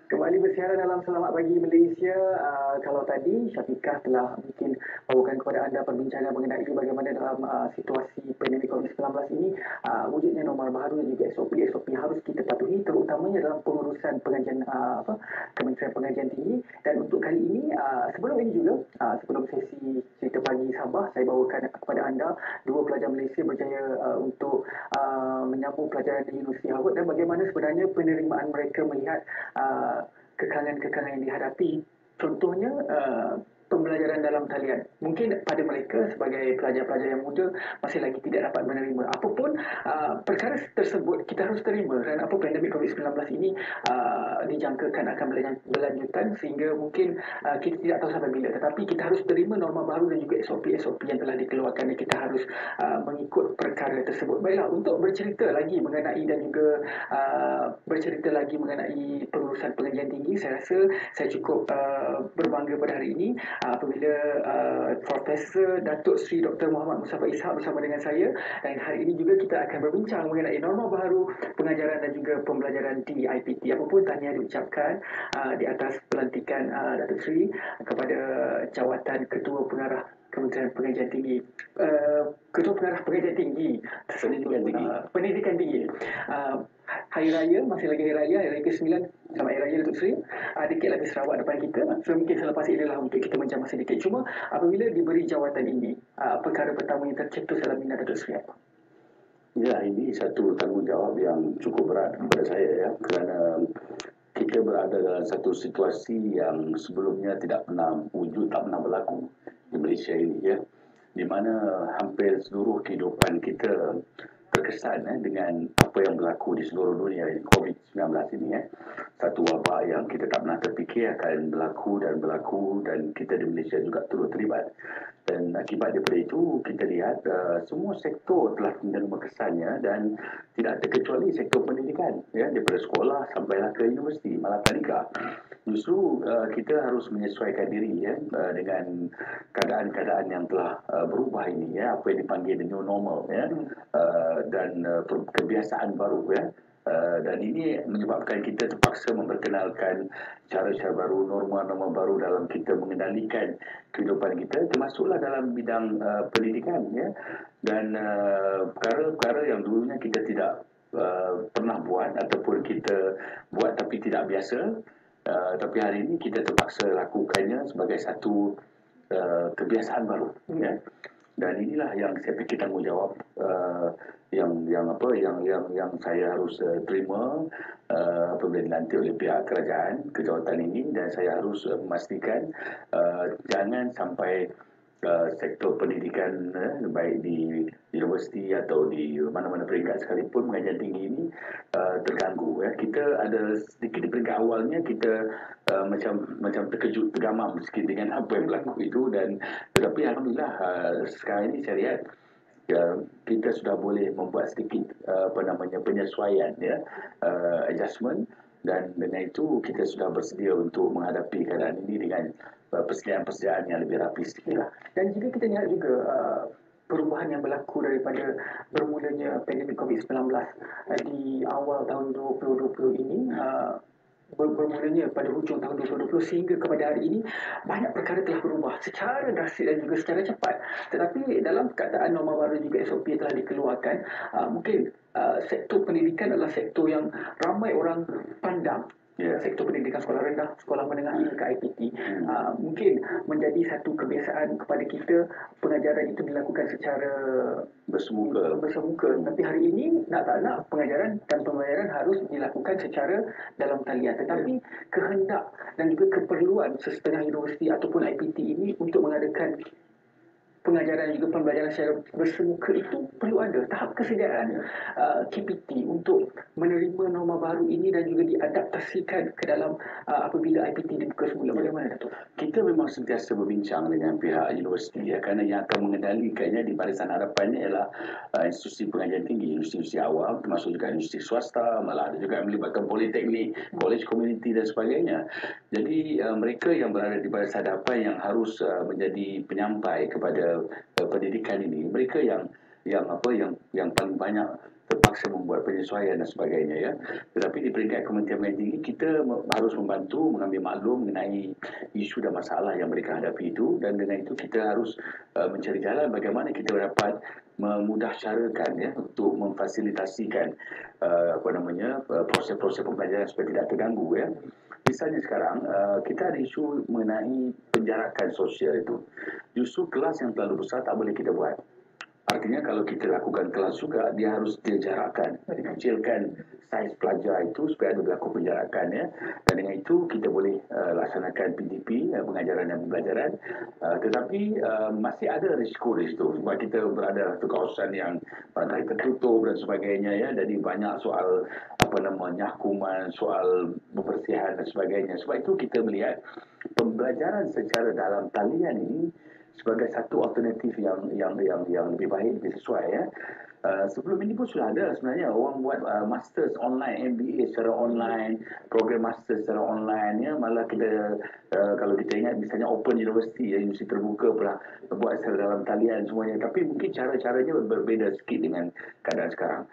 Kembali bersiaran dalam Selamat Pagi Malaysia. Kalau tadi Syafiqah telah mungkin bawakan kepada anda perbincangan mengenai bagaimana dalam situasi pandemik COVID-19 ini wujudnya norma baru dan juga SOP-SOP harus kita patuhi, terutamanya dalam pengurusan pengajian Kementerian Pengajian Tinggi. Dan untuk kali ini, sebelum ini juga, sebelum sesi cerita pagi Sabah, saya bawakan kepada anda dua pelajar Malaysia berjaya untuk menyambung pelajaran di Universiti Harvard dan bagaimana sebenarnya penerimaan mereka melihat kekalangan-kekalangan yang dihadapi. Contohnya, pembelajaran dalam talian. Mungkin pada mereka sebagai pelajar-pelajar yang muda masih lagi tidak dapat menerima. Apapun perkara tersebut kita harus terima kerana apa pandemik COVID-19 ini dijangkakan akan berlanjutan sehingga mungkin kita tidak tahu sampai bila. Tetapi kita harus terima norma baru dan juga SOP-SOP yang telah dikeluarkan dan kita harus mengikut perkara tersebut. Baiklah, untuk bercerita lagi mengenai dan juga bercerita lagi mengenai pengurusan pengajian tinggi, saya rasa saya cukup berbangga pada hari ini apabila Profesor Datuk Seri Dr. Muhammad Mustafa Ishak bersama dengan saya, dan hari ini juga kita akan berbincang mengenai norma baru pengajaran dan juga pembelajaran di IPT. Apapun tahniah diucapkan di atas pelantikan Datuk Seri kepada jawatan Ketua Pengarah Kementerian Pengajian Tinggi. Ketua Pengarah Pengajian Tinggi, Pendidikan Tinggi. Hari Raya, masih lagi Hari Raya ke-9. Selamat Hari Raya Datuk Seri. Dikit lagi Sarawak depan kita. So mungkin selepas ini lah untuk kita menjamah sedikit. Cuma apabila diberi jawatan ini, perkara pertama yang tercetus dalam minat Datuk Seri apa? Ya, ini satu tanggungjawab yang cukup berat kepada saya ya, kerana kita berada dalam satu situasi yang sebelumnya tidak pernah wujud, tak pernah berlaku di Malaysia ini ya, di mana hampir seluruh kehidupan kita terkesan dengan apa yang berlaku di seluruh dunia COVID-19 ini ya. Satu wabak yang kita tak pernah terfikir akan berlaku dan kita di Malaysia juga turut terlibat. Dan akibat daripada itu kita lihat semua sektor telah menerima kesannya dan tidak terkecuali sektor pendidikan ya, daripada sekolah sampailah ke universiti malapetaka. Justru kita harus menyesuaikan diri ya dengan keadaan-keadaan yang telah berubah ini ya, apa yang dipanggil the new normal ya, dan kebiasaan baru ya. Dan ini menyebabkan kita terpaksa memperkenalkan cara-cara baru, norma-norma baru dalam kita mengendalikan kehidupan kita, termasuklah dalam bidang pendidikan ya. Dan perkara-perkara yang dulunya kita tidak pernah buat ataupun kita buat tapi tidak biasa, tapi hari ini kita terpaksa lakukannya sebagai satu kebiasaan baru ya. Dan inilah yang saya fikir tanggungjawab yang saya harus terima apabila dilantik oleh pihak kerajaan kejawatan ini, dan saya harus memastikan jangan sampai sektor pendidikan baik di universiti atau di mana-mana peringkat sekalipun pengajian tinggi ini terganggu ya. Kita ada sedikit di peringkat awalnya kita macam terkejut, tergamam sikit dengan apa yang berlaku itu, dan tetapi alhamdulillah sekarang ini saya lihat kita sudah boleh membuat sedikit penyesuaian ya, adjustment, dan dengan itu kita sudah bersedia untuk menghadapi keadaan ini dengan persediaan-persediaan yang lebih rapi sedikit lah. Dan jika kita lihat juga perubahan yang berlaku daripada bermulanya pandemik COVID-19 di awal tahun 2020 ini, bermulanya pada hujung tahun 2020 sehingga kepada hari ini, banyak perkara telah berubah secara drastik dan juga secara cepat. Tetapi dalam perkataan norma baru juga SOP telah dikeluarkan, mungkin sektor pendidikan adalah sektor yang ramai orang pandang. Sektor pendidikan sekolah rendah, sekolah menengah hingga ke IPT. Mungkin menjadi satu kebiasaan kepada kita pengajaran itu dilakukan secara bersemuka. Tapi hari ini nak tak nak pengajaran dan pembelajaran harus dilakukan secara dalam talian. Tetapi kehendak dan juga keperluan sesetengah universiti ataupun IPT ini untuk mengadakan pengajaran dan juga pembelajaran secara bersemuka itu perlu ada tahap kesediaan KPT untuk menerima norma baru ini dan juga diadaptasikan ke dalam apabila IPT dibuka semula. Bagaimana Datuk? Kita memang sentiasa berbincang dengan pihak universiti ya, kerana yang akan mengendalikannya di barisan hadapannya ialah institusi pengajian tinggi, institusi awam, termasuk juga institusi swasta, malah ada juga yang melibatkan politeknik, college community dan sebagainya. Jadi mereka yang berada di barisan hadapan yang harus menjadi penyampai kepada pendidikan ini, mereka yang paling banyak terpaksa membuat penyesuaian dan sebagainya ya. Tetapi di peringkat Kementerian Pendidikan Tinggi kita harus membantu mengambil maklum mengenai isu dan masalah yang mereka hadapi itu, dan dengan itu kita harus mencari jalan bagaimana kita dapat memudahcarakan ya untuk memfasilitasikan proses-proses pembelajaran supaya tidak terganggu ya. Misalnya sekarang kita ada isu mengenai penjarakan sosial itu. Justru kelas yang terlalu besar tak boleh kita buat. Artinya kalau kita lakukan kelas juga, dia harus dijarakkan, dikecilkan saiz pelajar itu supaya ada berlaku penjarakan ya. Dan dengan itu kita boleh laksanakan PDP, pengajaran dan pembelajaran. Tetapi masih ada risiko di situ sebab kita berada di kawasan yang barangkali tertutup dan sebagainya ya. Jadi banyak soal kuman, soal kebersihan dan sebagainya. Sebab itu kita melihat pembelajaran secara dalam talian ini sebagai satu alternatif yang lebih baik, lebih sesuai ya. Sebelum ini pun sudah ada sebenarnya orang buat masters online, MBA secara online, program master secara online ya. Malah kita kalau kita ingat misalnya Open University ya, universiti terbuka pula buat secara dalam talian semuanya, tapi mungkin cara-caranya berbeza sikit dengan keadaan sekarang.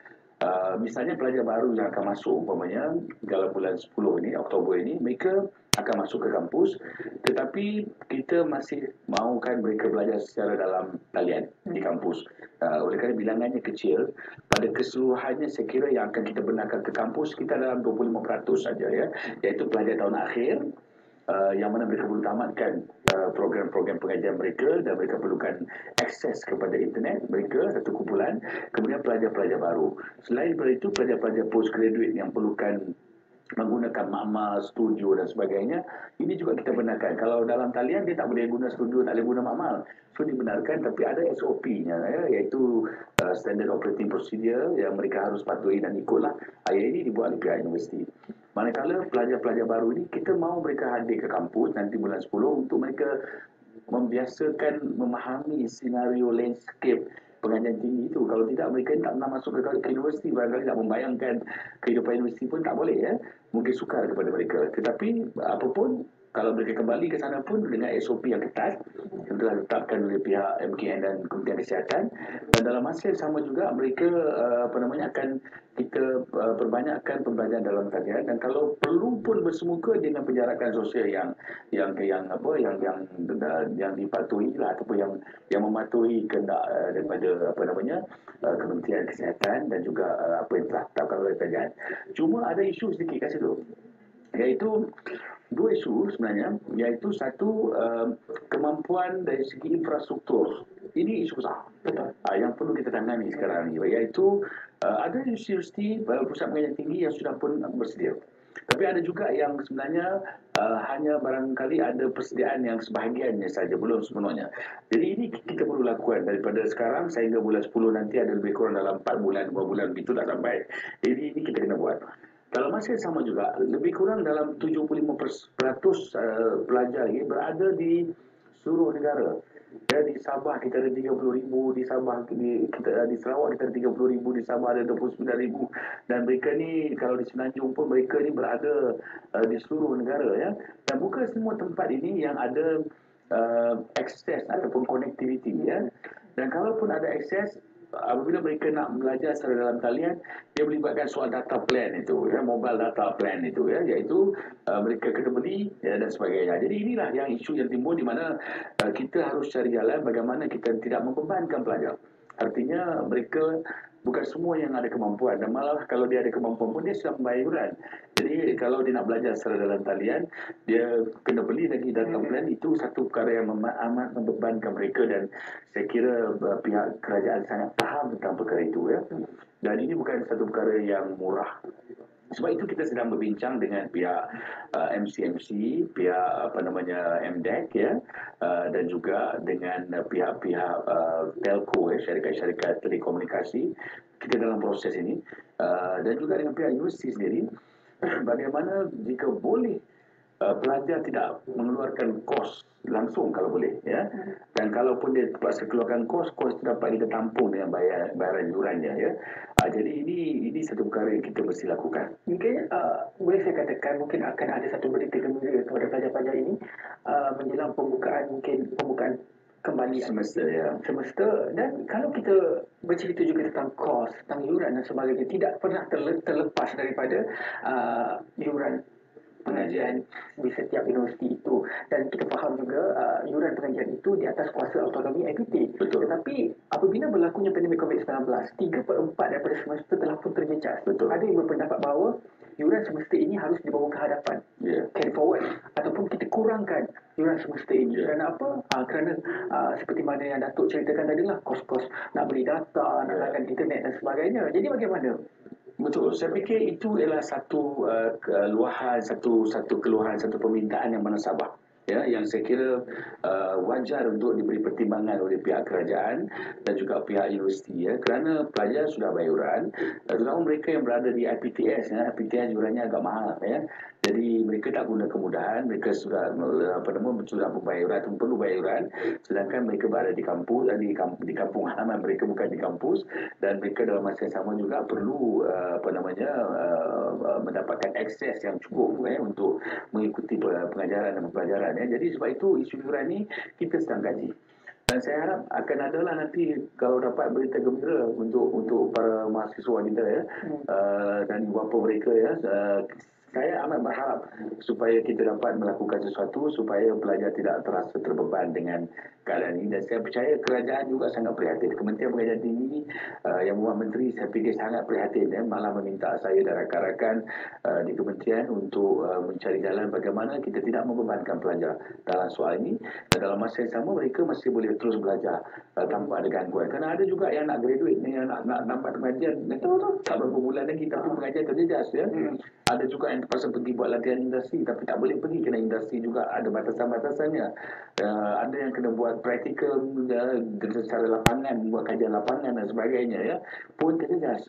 Misalnya pelajar baru yang akan masuk umpamanya dalam bulan 10 ini, Oktober ini, mereka akan masuk ke kampus, tetapi kita masih mahukan mereka belajar secara dalam talian di kampus. Oleh kerana bilangannya kecil, pada keseluruhannya saya kira yang akan kita benarkan ke kampus kita dalam 25% saja ya, iaitu pelajar tahun akhir yang mana mereka perlu tamatkan program-program pengajian mereka dan mereka perlukan akses kepada internet mereka, satu kumpulan. Kemudian pelajar-pelajar baru. Selain daripada itu, pelajar-pelajar postgraduate yang perlukan menggunakan makmal, studio dan sebagainya, ini juga kita benarkan. Kalau dalam talian dia tak boleh guna studio, tak boleh guna makmal, so dibenarkan, tapi ada SOP-nya ya, iaitu Standard Operating Procedure yang mereka harus patuhi dan ikutlah. Ayat ini dibuat oleh pihak universiti. Manakala pelajar-pelajar baru ini kita mahu mereka hadir ke kampus nanti bulan 10 untuk mereka membiasakan memahami senario landscape pengajian tinggi itu. Kalau tidak, mereka tak pernah masuk ke universiti, barangkali tak membayangkan kehidupan universiti pun tak boleh ya. Mungkin sukar kepada mereka. Tetapi apapun, kalau mereka kembali ke sana pun dengan SOP yang ketat yang telah ditetapkan oleh pihak MKN dan Kementerian Kesihatan, dan dalam masa yang sama juga mereka akan kita perbanyakkan pembelajaran dalam talian, dan kalau perlu pun bersemuka dengan penjarakan sosial yang dipatuhi lah, ataupun yang mematuhi kehendak daripada Kementerian Kesihatan dan juga apa yang telah ditetapkan oleh kerajaan. Cuma ada isu sedikit kat situ, iaitu dua isu sebenarnya, iaitu satu kemampuan dari segi infrastruktur. Ini isu besar yang perlu kita tangani sekarang ni, iaitu ada universiti pusat pengajian tinggi yang sudah pun bersedia, tapi ada juga yang sebenarnya hanya barangkali ada persediaan yang sebahagiannya saja, belum sepenuhnya. Jadi ini kita perlu lakukan daripada sekarang sehingga bulan 10 nanti, ada lebih kurang dalam 4 bulan 2 bulan itu tak sampai. Jadi ini kita kena buat. Dalam masa yang sama juga, lebih kurang dalam 75% pelajar ini berada di seluruh negara. Ya, di Sabah kita ada 30,000, di Sarawak kita ada 30,000, di Sabah ada 29,000, dan mereka ni kalau di Semenanjung pun mereka ni berada di seluruh negara ya. Dan bukan semua tempat ini yang ada akses ataupun konektiviti ya. Dan kalaupun ada akses, apabila mereka nak belajar secara dalam talian, dia melibatkan soal data plan itu ya, mobile data plan itu ya, iaitu mereka kena beli ya, dan sebagainya. Jadi inilah yang isu yang timbul, di mana kita harus cari jalan bagaimana kita tidak membebankan pelajar. Artinya mereka bukan semua yang ada kemampuan, dan malah kalau dia ada kemampuan pun dia sudah membayar yuran. Jadi kalau dia nak belajar secara dalam talian, dia kena beli lagi data plan. Itu satu perkara yang amat membebankan mereka, dan saya kira pihak kerajaan sangat faham tentang perkara itu ya. Dan ini bukan satu perkara yang murah. Sebab itu kita sedang berbincang dengan pihak MCMC, pihak MDEC ya, dan juga dengan pihak-pihak telco ya, syarikat-syarikat telekomunikasi. Kita dalam proses ini, dan juga dengan pihak universiti sendiri, bagaimana jika boleh pelajar tidak mengeluarkan kos langsung kalau boleh ya, dan kalaupun dia terpaksa keluarkan kos itu dapat kita tampung dengan bayaran yurannya ya. Jadi ini satu perkara yang kita mesti lakukan. Mungkin boleh saya katakan mungkin akan ada satu berita gembira kepada pelajar-pelajar ini menjelang pembukaan kembali semester ya. semester. Dan kalau kita bercerita juga tentang kos, tentang yuran dan sebagainya, tidak pernah terlepas daripada yuran pengajian di setiap universiti itu. Dan kita faham juga yuran pengajian itu di atas kuasa autonomi IPT. Betul. Tetapi apabila berlakunya pandemik COVID-19, 3/4 daripada semester telah pun terjejas. Betul. Ada yang berpendapat bahawa yuran semester ini harus dibawa ke hadapan, carry forward, ataupun kita kurangkan yuran semester ini. Kerana apa? Kerana seperti mana yang Datuk ceritakan tadi lah, kos-kos nak beli data, nak langgan internet dan sebagainya. Jadi bagaimana? Betul, saya fikir itu adalah satu keluhan, satu keluhan, satu permintaan yang menasabah. Ya, yang saya kira wajar untuk diberi pertimbangan oleh pihak kerajaan dan juga pihak universiti, ya, kerana pelajar sudah bayaran, terutama mereka yang berada di IPTS, ya, IPTS yurannya agak mahal, ya. Jadi mereka tak guna kemudahan, mereka sudah sudah berbayaran atau perlu bayaran, sedangkan mereka berada di kampus, di kampung halaman mereka, bukan di kampus, dan mereka dalam masa yang sama juga perlu mendapatkan akses yang cukup, untuk mengikuti pengajaran dan pembelajaran, ya. Jadi sebab itu isu yuran ni kita sedang kaji. Dan saya harap akan adalah nanti kalau dapat berita gembira untuk para mahasiswa kita, ya, dan ibu bapa mereka, ya. Saya amat berharap supaya kita dapat melakukan sesuatu supaya pelajar tidak terasa terbeban dengan keadaan ini. Dan saya percaya kerajaan juga sangat prihatin. Kementerian Pengajian Tinggi yang membuat menteri, saya fikir sangat prihatin, ya, malah meminta saya dan rakan-rakan di kementerian untuk mencari jalan bagaimana kita tidak membebankan pelajar dalam soal ini, dan dalam masa yang sama mereka masih boleh terus belajar tanpa ada gangguan. Kerana ada juga yang nak graduate ni, yang nak dapat pengajian, tak berapa bulan lagi tapi pengajian terjejas, ya. Ada juga yang terpaksa pergi buat latihan industri tapi tak boleh pergi kerana industri juga ada batasan-batasannya. Ada yang kena buat praktikal secara lapangan, buat kajian lapangan dan sebagainya, ya, pun terjejas.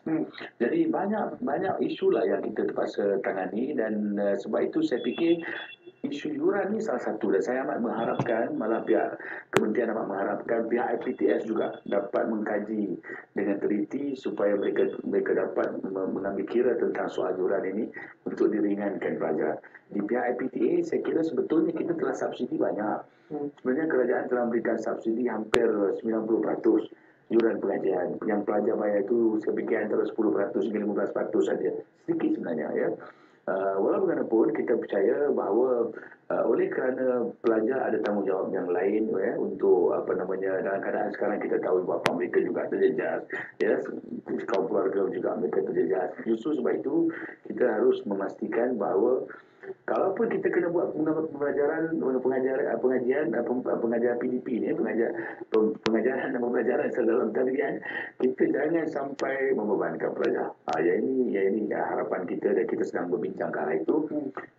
Jadi banyak isu lah yang kita terpaksa tangani, dan sebab itu saya fikir isu yuran ni salah satu, dan saya amat mengharapkan, malah pihak kementerian amat mengharapkan pihak IPTS juga dapat mengkaji dengan teliti supaya mereka dapat mengambil kira tentang soal yuran ini untuk diringankan pelajar. Di pihak IPTA saya kira sebetulnya kita telah subsidi banyak. Sebenarnya kerajaan telah memberikan subsidi hampir 90% yuran pengajian. Yang pelajar bayar itu saya fikir antara 10% hingga 15% saja. Sedikit sebenarnya, ya. Walau bagaimanapun kita percaya bahawa oleh kerana pelajar ada tanggungjawab yang lain, ya, untuk dalam keadaan sekarang kita tahu bapa mereka juga terjejas, ya, kaum keluarga juga mereka terjejas. Justru sebab itu kita harus memastikan bahawa kalaupun kita kena buat pengajaran PDP ni, pengajaran dan pembelajaran dalam talian, kita jangan sampai membebankan pelajar. Yang ini harapan kita, dan kita sedang berbincang ke arah itu.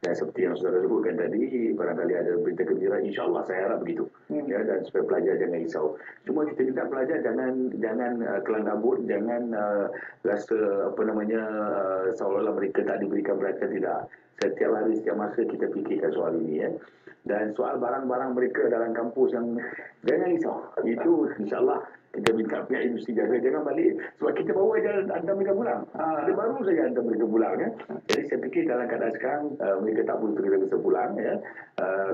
Dan seperti yang saudara sebutkan tadi, barangkali ada berita gembira, insya-Allah saya harap begitu. Ya, dan supaya pelajar jangan risau. Cuma kita minta pelajar jangan kelang kabut, jangan rasa seolah-olah mereka tak diberikan perhatian, tidak. Setiap hari, setiap masa kita fikirkan soal ini, ya. Dan soal barang-barang mereka dalam kampus yang jangan risau. Itu insya-Allah kita minta pihak industri jangan balik, sebab kita bawa je hantar mereka pulang. Dia baru saja hantar mereka pulang, ya. Jadi saya fikir dalam keadaan sekarang mereka tak boleh tergesa-gesa pulang, ya.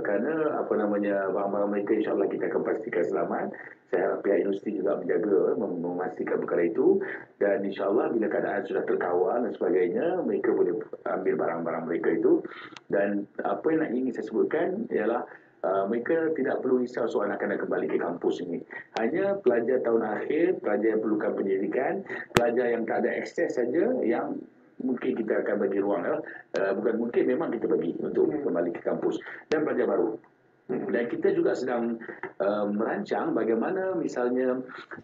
Kerana barang-barang mereka insya-Allah kita akan pastikan selamat. Saya harap pihak industri juga menjaga, memastikan perkara itu, dan insya-Allah bila keadaan sudah terkawal dan sebagainya, mereka boleh ambil barang-barang mereka itu. Dan apa yang ingin saya sebutkan ialah mereka tidak perlu risau soal akan kembali ke kampus ini. Hanya pelajar tahun akhir, pelajar yang perlukan pendidikan, pelajar yang tak ada akses saja yang mungkin kita akan bagi ruang, bukan mungkin, memang kita bagi untuk kembali ke kampus, dan pelajar baru. Dan kita juga sedang merancang bagaimana misalnya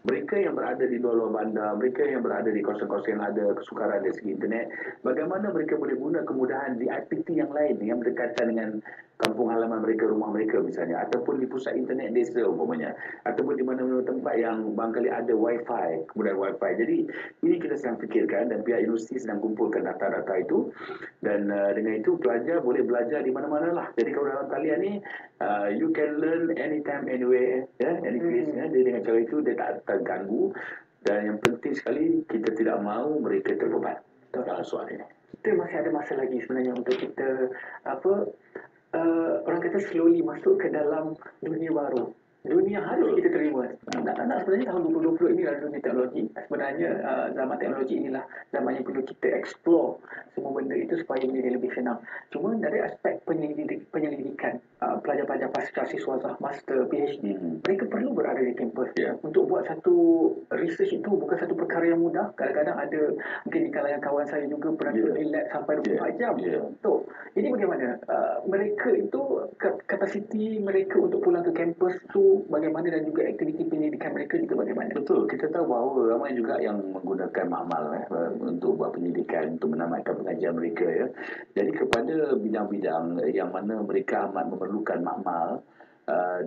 mereka yang berada di luar bandar, mereka yang berada di kawasan-kawasan yang ada kesukaran dari segi internet, bagaimana mereka boleh guna kemudahan di IPT yang lain yang berdekatan dengan kampung halaman mereka, rumah mereka misalnya, ataupun di pusat internet desa umpamanya, ataupun di mana-mana tempat yang barangkali ada wifi, kemudahan wifi. Jadi ini kita sedang fikirkan, dan pihak universiti sedang kumpulkan data-data itu, dan dengan itu pelajar boleh belajar di mana-mana lah. Jadi kalau dalam talian ni you can learn anytime, anywhere, ya, any place, ya. Jadi dengan cara itu dia tak terganggu, dan yang penting sekali kita tidak mahu mereka terbeban dalam soal ini. Kita masih ada masa lagi sebenarnya untuk kita orang kata slowly masuk ke dalam dunia baru. dunia harus kita terima. Nak sebenarnya tahun 2020 ini adalah dunia teknologi. Sebenarnya zaman teknologi inilah zaman yang perlu kita explore semua benda itu supaya menjadi lebih senang. Cuma dari aspek penyelidikan, pelajar-pelajar pasca siswazah master PhD, mereka perlu berada di kampus. Untuk buat satu research itu bukan satu perkara yang mudah. Kadang-kadang ada, mungkin di kalangan kawan saya juga pernah di lab sampai 24 jam. So, ini bagaimana? Mereka itu kapasiti mereka untuk pulang ke kampus tu bagaimana, dan juga aktiviti pendidikan mereka juga bagaimana? Betul, kita tahu bahawa ramai juga yang menggunakan makmal untuk buat pendidikan, untuk menamatkan pengajian mereka ya. Jadi kepada bidang-bidang yang mana mereka amat memerlukan makmal,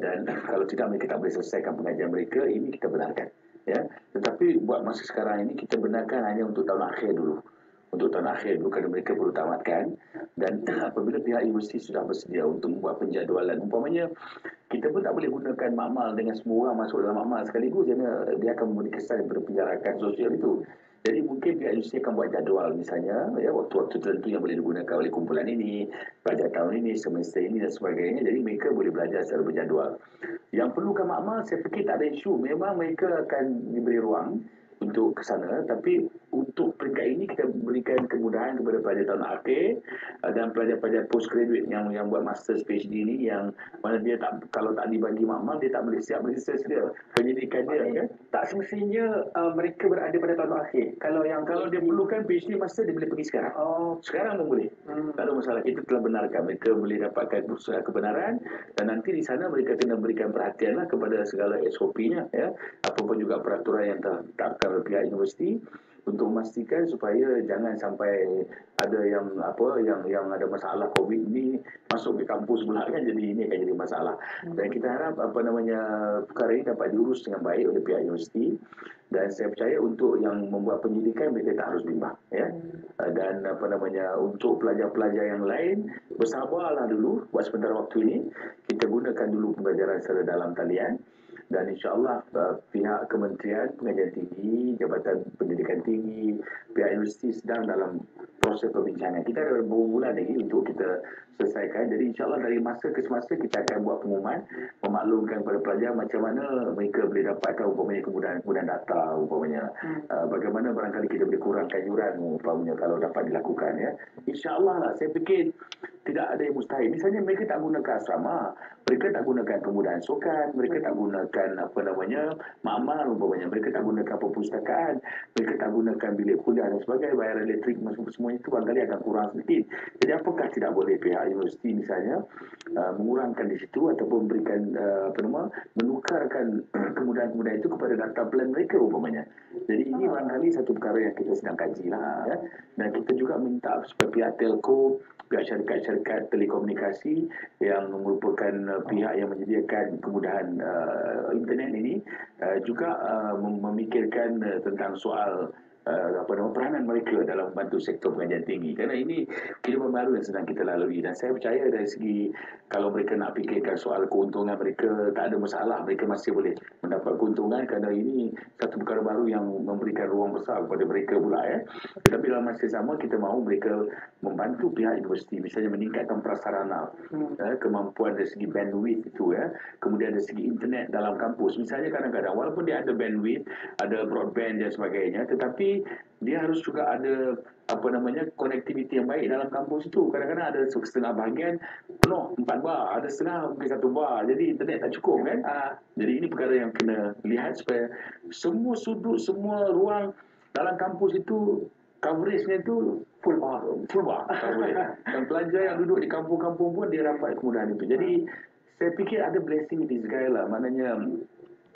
dan kalau tidak mereka tak boleh selesaikan pengajian mereka, ini kita benarkan ya. Tetapi buat masa sekarang ini kita benarkan hanya untuk tahun akhir dulu. Untuk tahun akhir dulu kerana mereka perlu tamatkan, dan apabila pihak universiti sudah bersedia untuk membuat penjadualan, umpamanya kita pun tak boleh gunakan makmal dengan semua orang masuk dalam makmal sekaligus, kerana dia akan memberi kesan daripada penjarakan sosial itu. Jadi mungkin pihak universiti akan buat jadual misalnya ya, waktu-waktu tertentu yang boleh digunakan oleh kumpulan ini, pelajar tahun ini, semester ini dan sebagainya. Jadi mereka boleh belajar secara berjadual. Yang perlukan makmal saya fikir tak ada isu, memang mereka akan diberi ruang untuk ke sana, tapi untuk peringkat ini kita berikan kemudahan kepada pelajar tahun akhir dan pelajar-pelajar postgraduate yang buat masters PhD ini, yang mana dia tak, kalau tak dibagi makmal dia tak boleh siap research dia, penyidikan dia kan. Tak semestinya mereka berada pada tahun akhir. Kalau dia perlukan PhD master, dia boleh pergi sekarang. Sekarang pun boleh. Tak ada masalah. Kita telah benarkan mereka boleh dapatkan kebenaran, dan nanti di sana mereka kena berikan perhatianlah kepada segala SOP-nya ya. Apa-apa juga peraturan yang ditetapkan oleh pihak universiti untuk memastikan supaya jangan sampai ada yang ada masalah COVID ni masuk ke kampus pula kan, jadi ini akan jadi masalah. Dan kita harap perkara ini dapat diurus dengan baik oleh pihak universiti, dan saya percaya untuk yang membuat penyidikan mereka tak harus bimbang ya. Dan untuk pelajar-pelajar yang lain bersabarlah dulu buat sementara waktu ini, kita gunakan dulu pembelajaran secara dalam talian, dan insyaAllah pihak Kementerian Pengajian Tinggi, Jabatan Pendidikan Tinggi, pihak universiti sedang dalam proses perbincangan. Kita ada beberapa bulan lagi untuk kita selesaikan. Jadi insyaAllah dari masa ke semasa kita akan buat pengumuman, memaklumkan kepada pelajar macam mana mereka boleh dapatkan umpamanya kemudahan data, umpamanya bagaimana barangkali kita boleh kurangkan yuran umpamanya kalau dapat dilakukan ya. InsyaAllah lah, saya fikir tidak ada yang mustahil. Misalnya mereka tak gunakan asrama, mereka tak gunakan kemudahan sukan, mereka tak gunakan makmal umpamanya, mereka tak gunakan perpustakaan, mereka tak gunakan bilik kuliah dan sebagainya, bayar elektrik, semuanya itu barangkali akan kurang sedikit. Jadi apakah tidak boleh pihak universiti misalnya mengurangkan di situ ataupun memberikan menukarkan kemudahan-kemudahan itu kepada data plan mereka umpamanya. Jadi ini barangkali satu perkara yang kita sedang kaji lah ya. Dan kita juga minta supaya pihak telco, pihak syarikat-syarikat telekomunikasi yang merupakan pihak yang menyediakan kemudahan internet ini juga memikirkan tentang soal peranan mereka dalam membantu sektor pengajian tinggi, kerana ini kehidupan baru yang sedang kita lalui, dan saya percaya dari segi kalau mereka nak fikirkan soal keuntungan mereka, tak ada masalah, mereka masih boleh mendapat keuntungan, kerana ini satu perkara baru yang memberikan ruang besar kepada mereka pula ya. Tetapi dalam masa sama kita mahu mereka membantu pihak universiti, misalnya meningkatkan prasarana, kemampuan dari segi bandwidth itu ya, kemudian dari segi internet dalam kampus. Misalnya kadang-kadang walaupun dia ada bandwidth, ada broadband dan sebagainya, tetapi dia harus juga ada konektiviti yang baik dalam kampus itu. Kadang-kadang ada setengah bahagian penuh 4 bar, ada setengah mungkin 1 bar, jadi internet tak cukup kan. Jadi ini perkara yang kena lihat supaya semua sudut, semua ruang dalam kampus itu coveragenya itu full bar dan pelajar yang duduk di kampung-kampung pun dia dapat kemudahan itu. Jadi saya fikir ada blessing in disguise lah, maknanya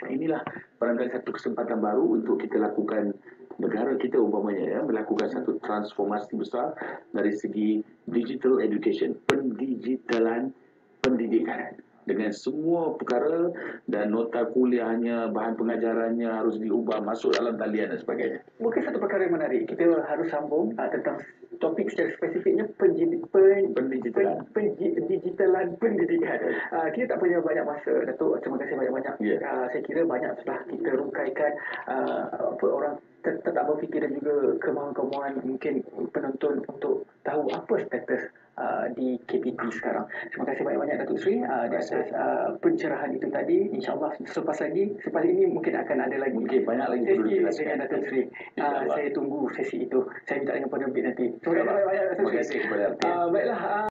inilah barangkali satu kesempatan baru untuk kita lakukan, negara kita umpamanya ya, melakukan satu transformasi besar dari segi digital education, pendigitalan pendidikan, dengan semua perkara dan nota kuliahnya, bahan pengajarannya harus diubah masuk dalam talian dan sebagainya. Mungkin satu perkara yang menarik, kita harus sambung tentang topik secara spesifiknya pendigitalan pendidikan. Kita tak punya banyak masa, Datuk. Terima kasih banyak-banyak. Saya kira banyak sudah kita rungkaikan orang tetap berfikir, dan juga kemauan-kemauan mungkin penonton untuk tahu apa status di KPT sekarang. Terima kasih banyak-banyak Datuk Seri di atas pencerahan itu tadi. InsyaAllah selepas ini mungkin akan ada lagi Mungkin banyak lagi perlu sesi dijelaskan. dengan Datuk Seri. Saya tunggu sesi itu. Saya minta dengan penerbit nanti. Terima kasih banyak-banyak Datuk Terima Seri. kasih kepada RTM. Baiklah.